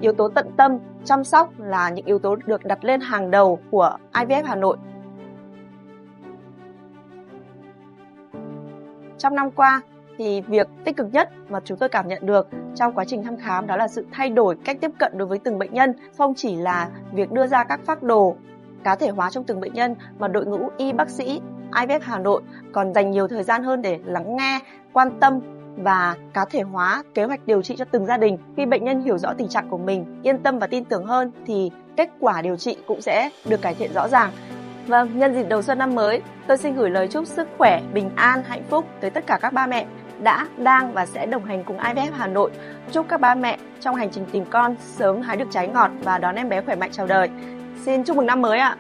Yếu tố tận tâm, chăm sóc là những yếu tố được đặt lên hàng đầu của IVF Hà Nội. Trong năm qua thì việc tích cực nhất mà chúng tôi cảm nhận được trong quá trình thăm khám đó là sự thay đổi cách tiếp cận đối với từng bệnh nhân, không chỉ là việc đưa ra các phác đồ cá thể hóa trong từng bệnh nhân mà đội ngũ y bác sĩ IVF Hà Nội còn dành nhiều thời gian hơn để lắng nghe, quan tâm và cá thể hóa kế hoạch điều trị cho từng gia đình. Khi bệnh nhân hiểu rõ tình trạng của mình, yên tâm và tin tưởng hơn thì kết quả điều trị cũng sẽ được cải thiện rõ ràng. Vâng, nhân dịp đầu xuân năm mới, tôi xin gửi lời chúc sức khỏe, bình an, hạnh phúc tới tất cả các ba mẹ đã, đang và sẽ đồng hành cùng IVF Hà Nội. Chúc các ba mẹ trong hành trình tìm con sớm hái được trái ngọt và đón em bé khỏe mạnh chào đời. Xin chúc mừng năm mới ạ!